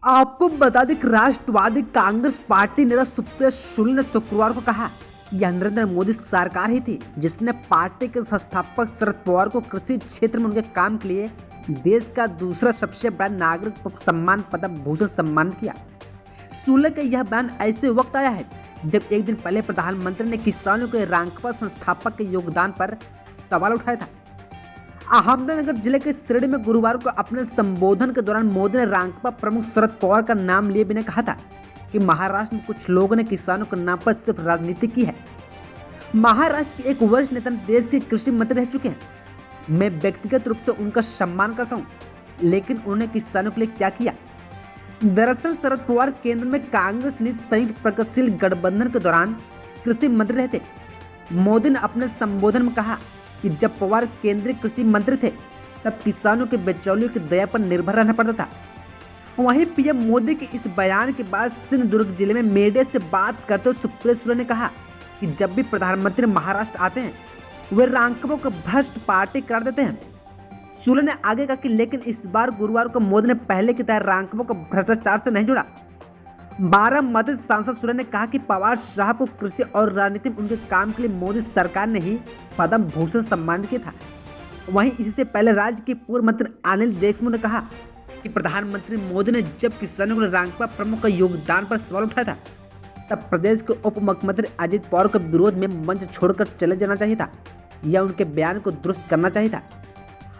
आपको बता दें कि राष्ट्रवादी कांग्रेस पार्टी नेता सुप्रिया सुले ने शुक्रवार को कहा यह नरेंद्र मोदी सरकार ही थी जिसने पार्टी के संस्थापक शरद पवार को कृषि क्षेत्र में उनके काम के लिए देश का दूसरा सबसे बड़ा नागरिक सम्मान पद्म भूषण सम्मानित किया। सुले का यह बयान ऐसे वक्त आया है जब एक दिन पहले प्रधानमंत्री ने किसानों के रांकपा संस्थापक के योगदान पर सवाल उठाया था। अहमदनगर जिले के सिरडी में गुरुवार को अपने संबोधन के दौरान मोदी ने रांकपा प्रमुख शरद पवार का नाम लिए बिना कहा था कि महाराष्ट्र में कुछ लोगों ने किसानों के नाम पर सिर्फ राजनीति की है। महाराष्ट्र के एक वरिष्ठ नेता देश के कृषि मंत्री रह चुके हैं। मैं व्यक्तिगत रूप से उनका सम्मान करता हूं, लेकिन उन्होंने किसानों के लिए क्या किया? दरअसल शरद पवार केंद्र में कांग्रेस नीति संयुक्त प्रगतिशील गठबंधन के दौरान कृषि मंत्री रहे थे। मोदी ने अपने संबोधन में कहा कि जब पवार केंद्रीय कृषि मंत्री थे तब किसानों के बिचौलियों की दया पर निर्भर रहना पड़ता था। वहीं पीएम मोदी के इस बयान के बाद सिंधुदुर्ग जिले में मीडिया से बात करते हुए सुप्रिया सुले ने कहा कि जब भी प्रधानमंत्री महाराष्ट्र आते हैं वे रांकपा को भ्रष्ट पार्टी करार देते हैं। सुले ने आगे कहा कि लेकिन इस बार गुरुवार को मोदी ने पहले की तरह रांकपा को भ्रष्टाचार से नहीं जोड़ा। बारामती सांसद सुले ने कहा कि पवार साहब को कृषि और राजनीति में उनके काम के लिए मोदी सरकार ने ही पद्म भूषण सम्मानित किया था। वहीं इससे पहले राज्य के पूर्व मंत्री अनिल देशमुख ने कहा कि प्रधानमंत्री मोदी ने जब किसानों के रांकपा प्रमुख का योगदान पर सवाल उठाया था तब प्रदेश के उप मुख्यमंत्री अजित पवार के विरोध में मंच छोड़कर चले जाना चाहिए था या उनके बयान को दुरुस्त करना चाहिए था।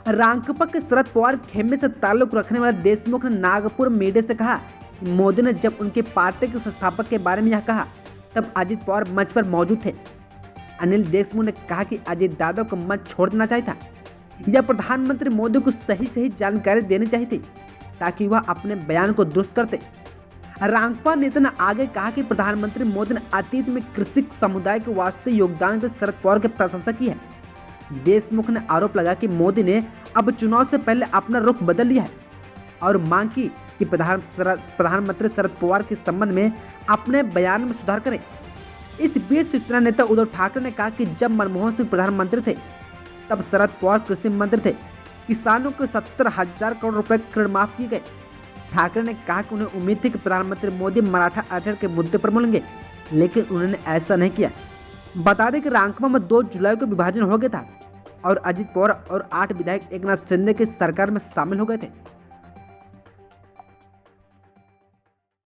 रांकपा के शरद पवार खेमे से ताल्लुक रखने वाले देशमुख ने नागपुर मीडिया से कहा मोदी ने जब उनके पार्टी के संस्थापक के बारे में यह कहा तब अजित पवार मंच पर मौजूद थे। अनिल देशमुख ने कहा कि अजित दादा को मंच छोड़ देना चाहिए था या प्रधानमंत्री मोदी को सही जानकारी देनी चाहिए थी ताकि वह अपने बयान को दुरुस्त करते। रांकपा नेता ने आगे कहा कि प्रधानमंत्री मोदी ने अतीत में कृषि समुदाय के वास्ते योगदान के शरद पवार की प्रशंसा की है। देशमुख ने आरोप लगाया कि मोदी ने अब चुनाव से पहले अपना रुख बदल लिया है और मांग की कि प्रधानमंत्री शरद पवार के संबंध में अपने बयान में सुधार करें। इस बीच शिवसेना नेता उद्धव ठाकरे ने कहा कि जब मनमोहन सिंह प्रधानमंत्री थे तब शरद पवार कृषि मंत्री थे। किसानों को 70,000 करोड़ रुपए ऋण माफ किए गए। ठाकरे ने कहा कि उन्हें उम्मीद थी कि प्रधानमंत्री मोदी मराठा आरक्षण के मुद्दे पर बोलेंगे, लेकिन उन्होंने ऐसा नहीं किया। बता दें कि रांकपा में 2 जुलाई को विभाजन हो गया था और अजित पवार और 8 विधायक एकनाथ शिंदे की सरकार में शामिल हो गए थे।